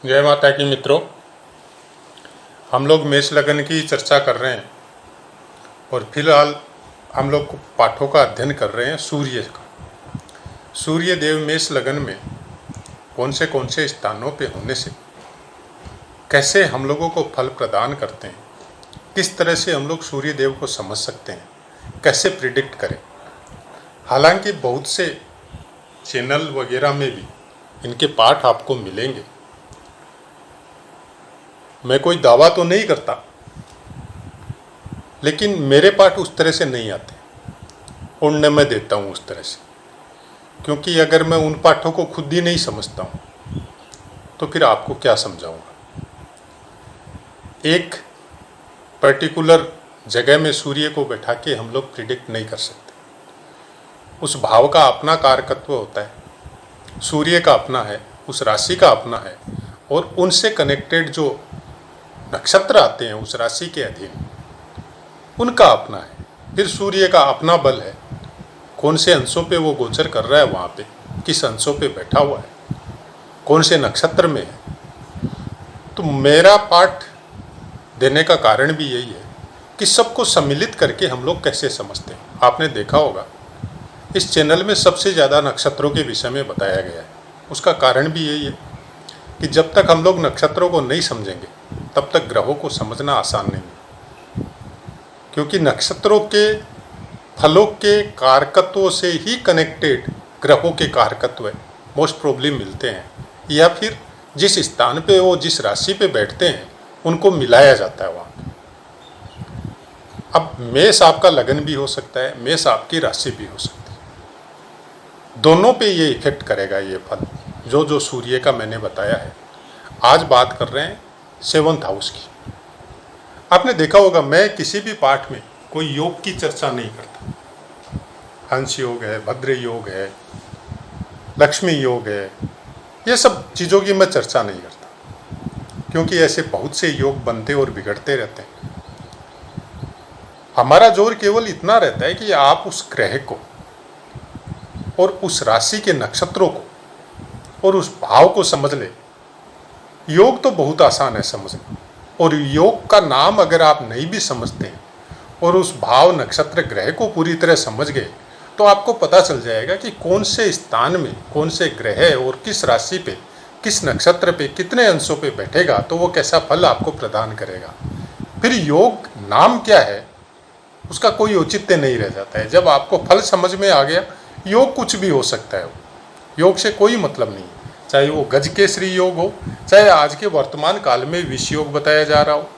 जय माता की मित्रों, हम लोग मेष लगन की चर्चा कर रहे हैं और फिलहाल हम लोग पाठों का अध्ययन कर रहे हैं सूर्य का। सूर्य देव मेष लगन में कौन से स्थानों पे होने से कैसे हम लोगों को फल प्रदान करते हैं, किस तरह से हम लोग सूर्य देव को समझ सकते हैं, कैसे प्रिडिक्ट करें। हालांकि बहुत से चैनल वगैरह में भी इनके पाठ आपको मिलेंगे। मैं कोई दावा तो नहीं करता, लेकिन मेरे पाठ उस तरह से नहीं आते, पुण्य मैं देता हूँ उस तरह से, क्योंकि अगर मैं उन पाठों को खुद ही नहीं समझता हूँ तो फिर आपको क्या समझाऊंगा। एक पर्टिकुलर जगह में सूर्य को बैठा के हम लोग प्रिडिक्ट नहीं कर सकते। उस भाव का अपना कारकत्व होता है, सूर्य का अपना है, उस राशि का अपना है, और उनसे कनेक्टेड जो नक्षत्र आते हैं उस राशि के अधीन, उनका अपना है। फिर सूर्य का अपना बल है, कौन से अंशों पे वो गोचर कर रहा है, वहाँ पे किस अंशों पे बैठा हुआ है, कौन से नक्षत्र में है। तो मेरा पाठ देने का कारण भी यही है कि सबको सम्मिलित करके हम लोग कैसे समझते हैं। आपने देखा होगा इस चैनल में सबसे ज़्यादा नक्षत्रों के विषय में बताया गया है। उसका कारण भी यही है कि जब तक हम लोग नक्षत्रों को नहीं समझेंगे तब तक ग्रहों को समझना आसान नहीं है, क्योंकि नक्षत्रों के फलों के कारकत्वों से ही कनेक्टेड ग्रहों के कारकत्व मोस्ट प्रोबेबली मिलते हैं, या फिर जिस स्थान पे वो जिस राशि पे बैठते हैं उनको मिलाया जाता है वहाँ। अब मेष आपका लगन भी हो सकता है, मेष आपकी राशि भी हो सकती है, दोनों पे ये इफेक्ट करेगा ये फल जो सूर्य का मैंने बताया है। आज बात कर रहे हैं 7th हाउस की। आपने देखा होगा मैं किसी भी पाठ में कोई योग की चर्चा नहीं करता। हंस योग है, भद्र योग है, लक्ष्मी योग है, ये सब चीज़ों की मैं चर्चा नहीं करता, क्योंकि ऐसे बहुत से योग बनते और बिगड़ते रहते हैं। हमारा जोर केवल इतना रहता है कि आप उस ग्रह को और उस राशि के नक्षत्रों को और उस भाव को समझ ले। योग तो बहुत आसान है समझना, और योग का नाम अगर आप नहीं भी समझते हैं और उस भाव नक्षत्र ग्रह को पूरी तरह समझ गए तो आपको पता चल जाएगा कि कौन से स्थान में कौन से ग्रह और किस राशि पे किस नक्षत्र पे कितने अंशों पे बैठेगा तो वो कैसा फल आपको प्रदान करेगा। फिर योग नाम क्या है उसका कोई औचित्य नहीं रह जाता है। जब आपको फल समझ में आ गया, योग कुछ भी हो सकता है, योग से कोई मतलब नहीं, चाहे वो गज केसरी योग हो, चाहे आज के वर्तमान काल में विष योग बताया जा रहा हो।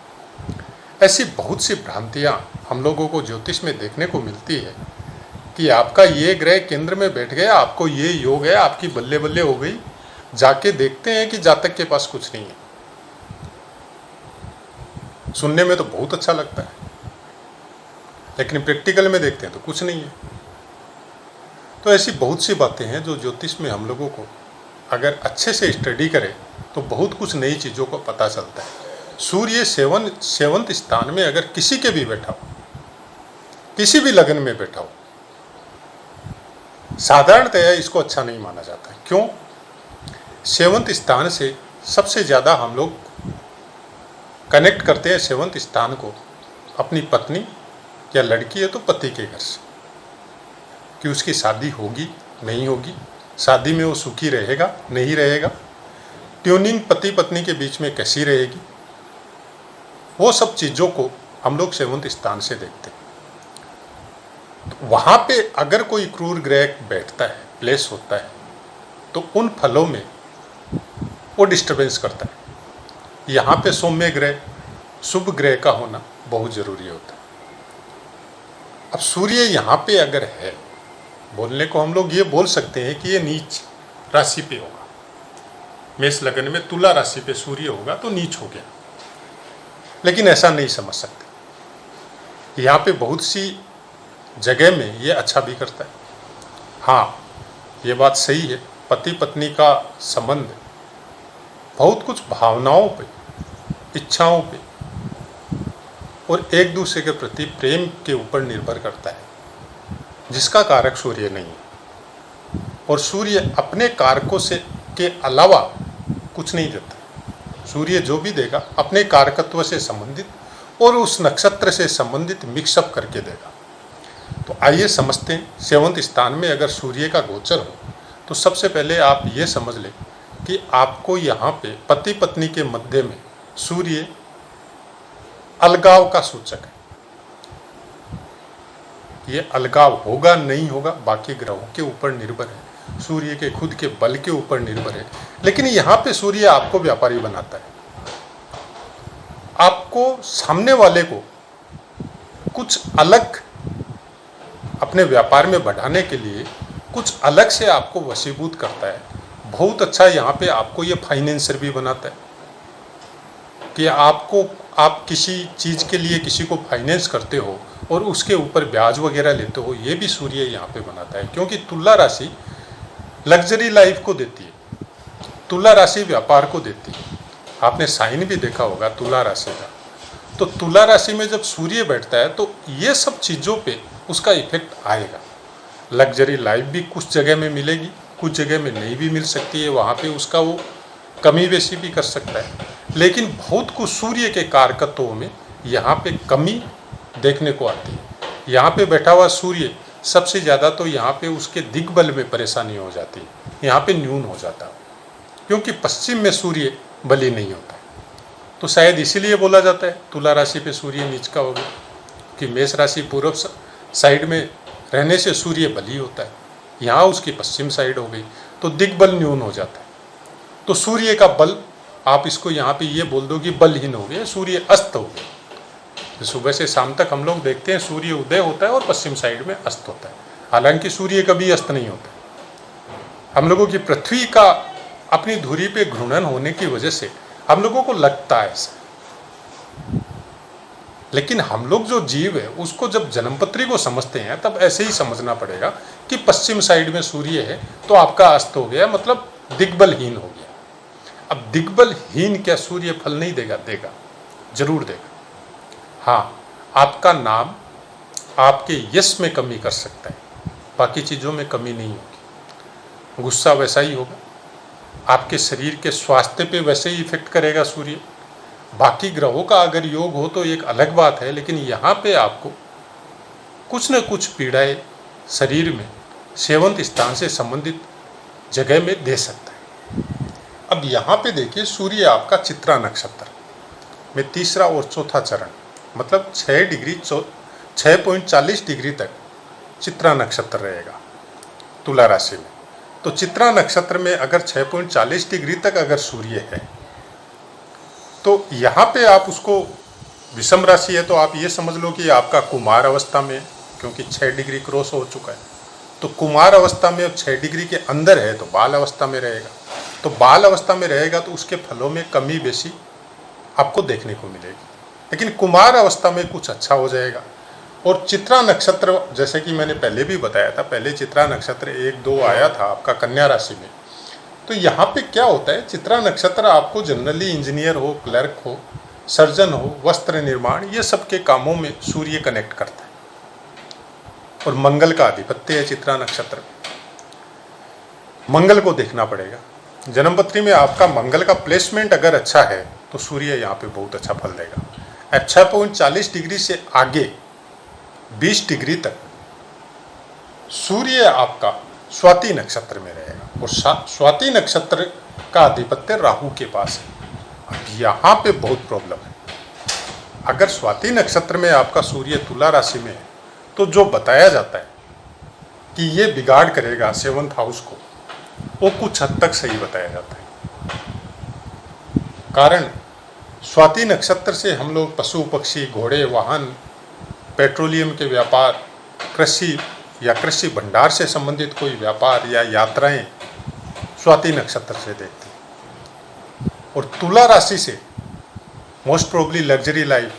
ऐसी बहुत सी भ्रांतियाँ हम लोगों को ज्योतिष में देखने को मिलती है कि आपका ये ग्रह केंद्र में बैठ गया, आपको ये योग है, आपकी बल्ले बल्ले हो गई। जाके देखते हैं कि जातक के पास कुछ नहीं है। सुनने में तो बहुत अच्छा लगता है, लेकिन प्रैक्टिकल में देखते हैं तो कुछ नहीं है। तो ऐसी बहुत सी बातें हैं जो ज्योतिष में हम लोगों को अगर अच्छे से स्टडी करें तो बहुत कुछ नई चीज़ों को पता चलता है। सूर्य 7th स्थान में अगर किसी के भी बैठा हो, किसी भी लगन में बैठा हो, साधारणतया इसको अच्छा नहीं माना जाता है। क्यों? 7th स्थान से सबसे ज़्यादा हम लोग कनेक्ट करते हैं 7th स्थान को अपनी पत्नी या लड़की है तो पति के घर से, कि उसकी शादी होगी नहीं होगी, शादी में वो सुखी रहेगा नहीं रहेगा, ट्यूनिंग पति पत्नी के बीच में कैसी रहेगी, वो सब चीज़ों को हम लोग 7th स्थान से देखते हैं। तो वहाँ पे अगर कोई क्रूर ग्रह बैठता है, प्लेस होता है, तो उन फलों में वो डिस्टर्बेंस करता है। यहाँ पे सौम्य ग्रह, शुभ ग्रह का होना बहुत ज़रूरी होता है। अब सूर्य यहाँ पे अगर है, बोलने को हम लोग ये बोल सकते हैं कि ये नीच राशि पे होगा। मेष लगन में तुला राशि पे सूर्य होगा तो नीच हो गया, लेकिन ऐसा नहीं समझ सकते। यहाँ पे बहुत सी जगह में ये अच्छा भी करता है। हाँ, ये बात सही है, पति पत्नी का संबंध बहुत कुछ भावनाओं पे, इच्छाओं पे और एक दूसरे के प्रति प्रेम के ऊपर निर्भर करता है, जिसका कारक सूर्य नहीं है। और सूर्य अपने कारकों से के अलावा कुछ नहीं देता। सूर्य जो भी देगा अपने कारकत्व से संबंधित और उस नक्षत्र से संबंधित मिक्सअप करके देगा। तो आइए समझते हैं, सेवंत स्थान में अगर सूर्य का गोचर हो तो सबसे पहले आप ये समझ लें कि आपको यहाँ पे पति पत्नी के मध्य में सूर्य अलगाव का सूचक है। ये अलगाव होगा नहीं होगा बाकी ग्रहों के ऊपर निर्भर है, सूर्य के खुद के बल के ऊपर निर्भर है, लेकिन यहाँ पे सूर्य आपको व्यापारी बनाता है। आपको सामने वाले को कुछ अलग अपने व्यापार में बढ़ाने के लिए कुछ अलग से आपको वशीभूत करता है। बहुत अच्छा यहाँ पे आपको ये फाइनेंसर भी बनाता है कि आप किसी चीज़ के लिए किसी को फाइनेंस करते हो और उसके ऊपर ब्याज वगैरह लेते हो, ये भी सूर्य यहाँ पे बनाता है। क्योंकि तुला राशि लग्जरी लाइफ को देती है, तुला राशि व्यापार को देती है। आपने साइन भी देखा होगा तुला राशि का, तो तुला राशि में जब सूर्य बैठता है तो ये सब चीज़ों पे उसका इफेक्ट आएगा। लग्जरी लाइफ भी कुछ जगह में मिलेगी, कुछ जगह में नहीं भी मिल सकती है, वहाँ पे उसका वो कमी बेशी भी कर सकता है। लेकिन बहुत कुछ सूर्य के कारकत्वों में यहाँ पे कमी देखने को आती है। यहाँ पे बैठा हुआ सूर्य सबसे ज़्यादा तो यहाँ पे उसके दिग्बल में परेशानी हो जाती है, यहाँ पे न्यून हो जाता है, क्योंकि पश्चिम में सूर्य बली नहीं होता है। तो शायद इसीलिए बोला जाता है तुला राशि पे सूर्य नीच का हो गया, कि मेष राशि पूर्व साइड में रहने से सूर्य बली होता है, यहाँ उसकी पश्चिम साइड हो गई तो दिग्बल न्यून हो जाता है। तो सूर्य का बल आप इसको यहाँ पे ये बोल दो कि बलहीन हो गया, सूर्य अस्त हो गया। तो सुबह से शाम तक हम लोग देखते हैं सूर्य उदय होता है और पश्चिम साइड में अस्त होता है, हालांकि सूर्य कभी अस्त नहीं होता। हम लोगों की पृथ्वी का अपनी धुरी पे घूर्णन होने की वजह से हम लोगों को लगता है ऐसा, लेकिन हम लोग जो जीव है उसको जब जन्मपत्री को समझते हैं तब ऐसे ही समझना पड़ेगा कि पश्चिम साइड में सूर्य है तो आपका अस्त हो गया, मतलब दिग्बलहीन हो गया। अब दिग्बलहीन क्या सूर्य फल नहीं देगा? देगा, जरूर देगा। हाँ, आपका नाम आपके यश में कमी कर सकता है, बाकी चीज़ों में कमी नहीं होगी। गुस्सा वैसा ही होगा, आपके शरीर के स्वास्थ्य पे वैसे ही इफेक्ट करेगा सूर्य। बाकी ग्रहों का अगर योग हो तो एक अलग बात है, लेकिन यहाँ पे आपको कुछ न कुछ पीड़ाएं शरीर में सेवंत स्थान से संबंधित जगह में दे सकता है। अब यहाँ पे देखिए, सूर्य आपका चित्रा नक्षत्र में तीसरा और चौथा चरण, मतलब 6.40 डिग्री तक चित्रा नक्षत्र रहेगा तुला राशि में। तो चित्रा नक्षत्र में अगर 6.40 डिग्री तक अगर सूर्य है तो यहाँ पे आप उसको, विषम राशि है तो आप ये समझ लो कि आपका कुमार अवस्था में, क्योंकि 6 डिग्री क्रॉस हो चुका है, तो कुमार अवस्था में 6 डिग्री के अंदर है तो बाल अवस्था में रहेगा। तो बाल अवस्था में रहेगा तो उसके फलों में कमी बेशी आपको देखने को मिलेगी, लेकिन कुमार अवस्था में कुछ अच्छा हो जाएगा। और चित्रा नक्षत्र, जैसे कि मैंने पहले भी बताया था, पहले चित्रा नक्षत्र 1-2 आया था आपका कन्या राशि में। तो यहाँ पे क्या होता है, चित्रा नक्षत्र आपको जनरली इंजीनियर हो, क्लर्क हो, सर्जन हो, वस्त्र निर्माण, ये सब के कामों में सूर्य कनेक्ट करता है। और मंगल का आधिपत्य है चित्रा नक्षत्र, मंगल को देखना पड़ेगा। जन्मपत्री में आपका मंगल का प्लेसमेंट अगर अच्छा है तो सूर्य यहाँ पे बहुत अच्छा फल देगा। अब 6.40 डिग्री से आगे 20 डिग्री तक सूर्य आपका स्वाति नक्षत्र में रहेगा, और स्वाति नक्षत्र का आधिपत्य राहु के पास है। अब यहाँ पे बहुत प्रॉब्लम है। अगर स्वाति नक्षत्र में आपका सूर्य तुला राशि में है तो जो बताया जाता है कि ये बिगाड़ करेगा 7th हाउस को, वो कुछ हद तक सही बताया जाता है। कारण स्वाति नक्षत्र से हम लोग पशु पक्षी, घोड़े, वाहन, पेट्रोलियम के व्यापार, कृषि या कृषि भंडार से संबंधित कोई व्यापार या यात्राएं स्वाति नक्षत्र से देखते हैं। और तुला राशि से मोस्ट प्रोबेबली लग्जरी लाइफ,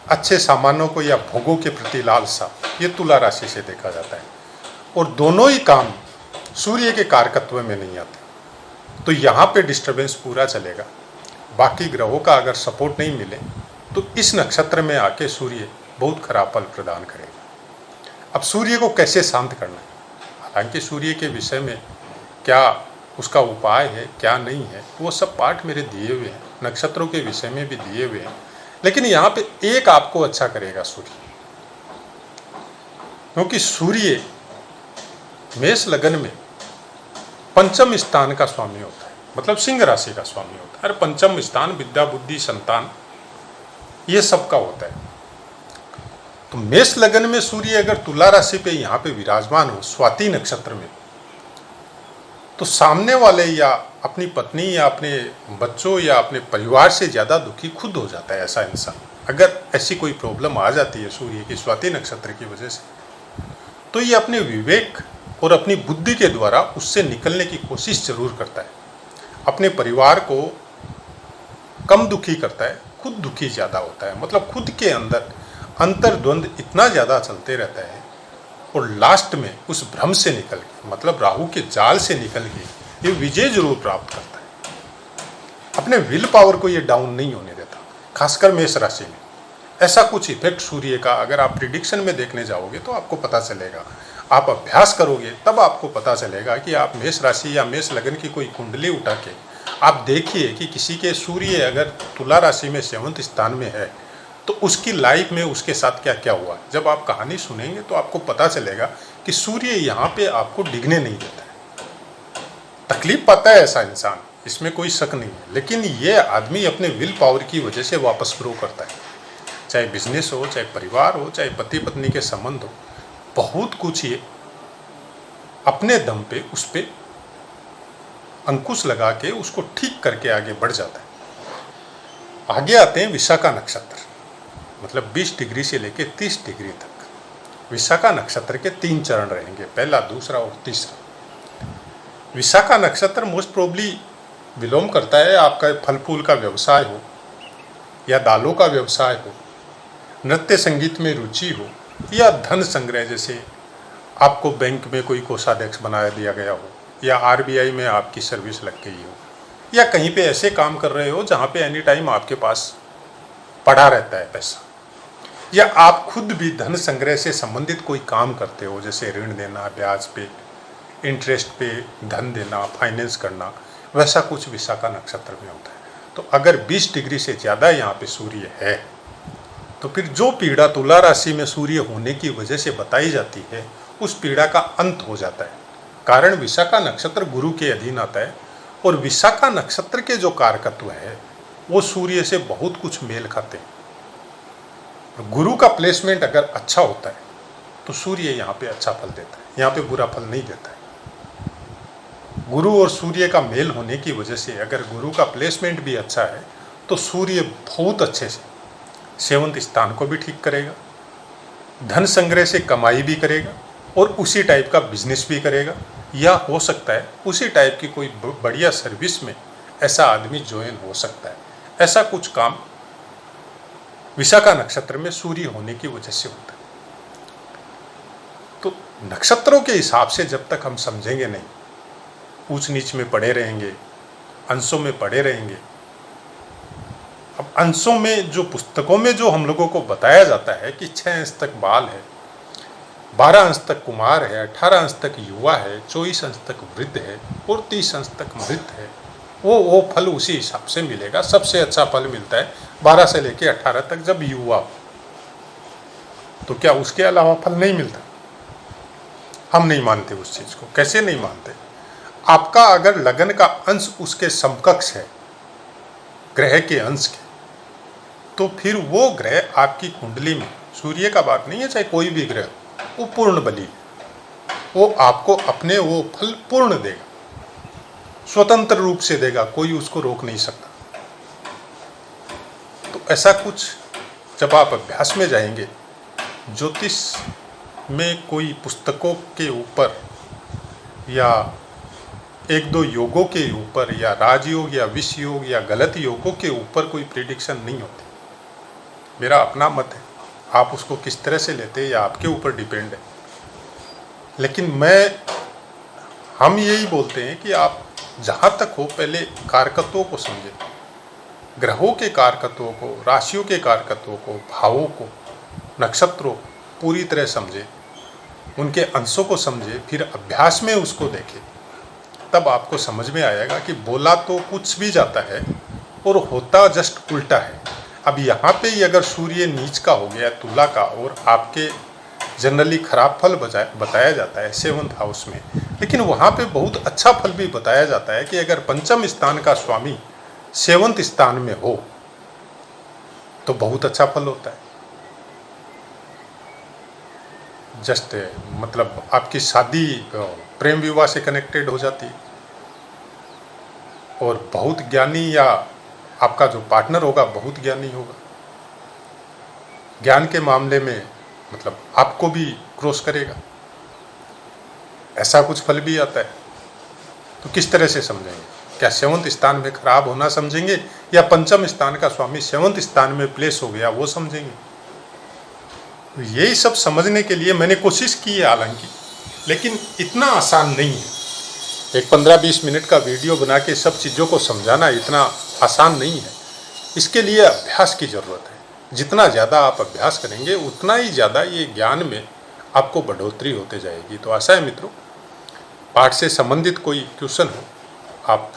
अच्छे सामानों को या भोगों के प्रति लालसा, ये तुला राशि से देखा जाता है। और दोनों ही काम सूर्य के कारकत्व में नहीं आते, तो यहाँ पे डिस्टर्बेंस पूरा चलेगा। बाकी ग्रहों का अगर सपोर्ट नहीं मिले तो इस नक्षत्र में आके सूर्य बहुत खराब फल प्रदान करेगा। अब सूर्य को कैसे शांत करना है, हालांकि सूर्य के विषय में क्या उसका उपाय है क्या नहीं है, वो सब पाठ मेरे दिए हुए हैं, नक्षत्रों के विषय में भी दिए हुए हैं। लेकिन यहाँ पे एक आपको अच्छा करेगा सूर्य, क्योंकि सूर्य मेष लगन में पंचम स्थान का स्वामी होता है, मतलब सिंह राशि का स्वामी होता है। और पंचम स्थान विद्या बुद्धि संतान ये सबका होता है। तो मेष लगन में सूर्य अगर तुला राशि पे यहाँ पे विराजमान हो स्वाति नक्षत्र में, तो सामने वाले या अपनी पत्नी या अपने बच्चों या अपने परिवार से ज़्यादा दुखी खुद हो जाता है ऐसा इंसान। अगर ऐसी कोई प्रॉब्लम आ जाती है सूर्य की स्वाति नक्षत्र की वजह से, तो ये अपने विवेक और अपनी बुद्धि के द्वारा उससे निकलने की कोशिश जरूर करता है। अपने परिवार को कम दुखी करता है, खुद दुखी ज़्यादा होता है। मतलब खुद के अंदर अंतर्द्वंद इतना ज़्यादा चलते रहता है, और लास्ट में उस भ्रम से निकल के, मतलब राहु के जाल से निकल के ये विजय जरूर प्राप्त करता है। अपने विल पावर को ये डाउन नहीं होने देता, खासकर मेष राशि में। ऐसा कुछ इफेक्ट सूर्य का अगर आप प्रिडिक्शन में देखने जाओगे तो आपको पता चलेगा। आप अभ्यास करोगे तब आपको पता चलेगा कि आप मेष राशि या मेष लगन की कोई कुंडली उठा के आप देखिए कि किसी के सूर्य अगर तुला राशि में 7वें स्थान में है तो उसकी लाइफ में उसके साथ क्या क्या हुआ। जब आप कहानी सुनेंगे तो आपको पता चलेगा कि सूर्य यहाँ पे आपको डिगने नहीं देता है। तकलीफ पाता है ऐसा इंसान, इसमें कोई शक नहीं है, लेकिन ये आदमी अपने विल पावर की वजह से वापस ग्रो करता है। चाहे बिजनेस हो, चाहे परिवार हो, चाहे पति पत्नी के संबंध हो, बहुत कुछ ये अपने दम पे उस पे अंकुश लगा के उसको ठीक करके आगे बढ़ जाता है। आगे आते हैं विशाखा नक्षत्र, मतलब 20 डिग्री से लेकर 30 डिग्री तक। विशाखा नक्षत्र के 3 चरण रहेंगे, पहला, दूसरा और तीसरा। विशाखा नक्षत्र मोस्ट प्रोबली बिलोंग करता है आपका फल फूल का व्यवसाय हो या दालों का व्यवसाय हो, नृत्य संगीत में रुचि हो, या धन संग्रह, जैसे आपको बैंक में कोई कोषाध्यक्ष बना दिया गया हो, या आरबीआई में आपकी सर्विस लग गई हो, या कहीं पे ऐसे काम कर रहे हो जहाँ पे एनी टाइम आपके पास पड़ा रहता है पैसा, या आप खुद भी धन संग्रह से संबंधित कोई काम करते हो, जैसे ऋण देना, ब्याज पे, इंटरेस्ट पे धन देना, फाइनेंस करना, वैसा कुछ विशाखा नक्षत्र में होता है। तो अगर 20 डिग्री से ज़्यादा यहाँ पे सूर्य है तो फिर जो पीड़ा तुला राशि में सूर्य होने की वजह से बताई जाती है उस पीड़ा का अंत हो जाता है। कारण विशाखा नक्षत्र गुरु के अधीन आता है, और विशाखा नक्षत्र के जो कारकत्व है वो सूर्य से बहुत कुछ मेल खाते हैं। गुरु का प्लेसमेंट अगर अच्छा होता है तो सूर्य यहाँ पे अच्छा फल देता है, यहाँ पे बुरा फल नहीं देता है। गुरु और सूर्य का मेल होने की वजह से अगर गुरु का प्लेसमेंट भी अच्छा है तो सूर्य बहुत अच्छे से 7वें स्थान को भी ठीक करेगा, धन संग्रह से कमाई भी करेगा, और उसी टाइप का बिजनेस भी करेगा, या हो सकता है उसी टाइप की कोई बढ़िया सर्विस में ऐसा आदमी ज्वाइन हो सकता है। ऐसा कुछ काम विशाखा नक्षत्र में सूर्य होने की वजह से होता है। तो नक्षत्रों के हिसाब से जब तक हम समझेंगे नहीं, ऊंच नीच में पड़े रहेंगे, अंशों में पड़े रहेंगे। अब अंशों में जो पुस्तकों में जो हम लोगों को बताया जाता है कि 6 अंश तक बाल है, 12 अंश तक कुमार है, 18 अंश तक युवा है, 24 अंश तक वृद्ध है और 30 अंश तक मृत है, वो फल उसी हिसाब से मिलेगा। सबसे अच्छा फल मिलता है 12 से लेकर 18 तक जब युवा हो। तो क्या उसके अलावा फल नहीं मिलता? हम नहीं मानते उस चीज़ को। कैसे नहीं मानते? आपका अगर लगन का अंश उसके समकक्ष है, ग्रह के अंश के, तो फिर वो ग्रह आपकी कुंडली में, सूर्य का बात नहीं है, चाहे कोई भी ग्रह, वो पूर्ण बली है। वो आपको अपने वो फल पूर्ण देगा, स्वतंत्र रूप से देगा, कोई उसको रोक नहीं सकता। तो ऐसा कुछ जब आप अभ्यास में जाएंगे, ज्योतिष में कोई पुस्तकों के ऊपर या 1-2 योगों के ऊपर या राजयोग या विष योग या गलत योगों के ऊपर कोई प्रिडिक्शन नहीं होती। मेरा अपना मत है, आप उसको किस तरह से लेते हैं या आपके ऊपर डिपेंड है। लेकिन हम यही बोलते हैं कि आप जहाँ तक हो पहले कारकत्वों को समझें, ग्रहों के कारकत्वों को, राशियों के कारकत्वों को, भावों को, नक्षत्रों को पूरी तरह समझें, उनके अंशों को समझें, फिर अभ्यास में उसको देखें। तब आपको समझ में आएगा कि बोला तो कुछ भी जाता है और होता जस्ट उल्टा है। अब यहाँ पे ही अगर सूर्य नीच का हो गया तुला का और आपके जनरली खराब फल बताया जाता है 7th हाउस में, लेकिन वहाँ पे बहुत अच्छा फल भी बताया जाता है कि अगर पंचम स्थान का स्वामी 7th स्थान में हो तो बहुत अच्छा फल होता है। जस्ट मतलब आपकी शादी प्रेम विवाह से कनेक्टेड हो जाती है और बहुत ज्ञानी या आपका जो पार्टनर होगा बहुत ज्ञानी होगा। ज्ञान के मामले में मतलब आपको भी क्रॉस करेगा, ऐसा कुछ फल भी आता है। तो किस तरह से समझेंगे? क्या 7th स्थान में खराब होना समझेंगे या पंचम स्थान का स्वामी 7th स्थान में प्लेस हो गया वो समझेंगे? यही सब समझने के लिए मैंने कोशिश की है हालांकि, लेकिन इतना आसान नहीं है। एक 15-20 मिनट का वीडियो बना के सब चीज़ों को समझाना इतना आसान नहीं है। इसके लिए अभ्यास की ज़रूरत है। जितना ज़्यादा आप अभ्यास करेंगे उतना ही ज़्यादा ये ज्ञान में आपको बढ़ोतरी होते जाएगी। तो आशा है मित्रों, पाठ से संबंधित कोई क्वेश्चन हो आप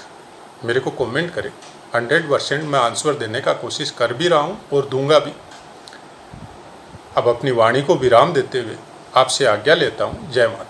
मेरे को कमेंट करें। 100% मैं आंसर देने का कोशिश कर भी रहा हूँ और दूंगा भी। अब अपनी वाणी को विराम देते हुए आपसे आज्ञा लेता हूँ। जय माता।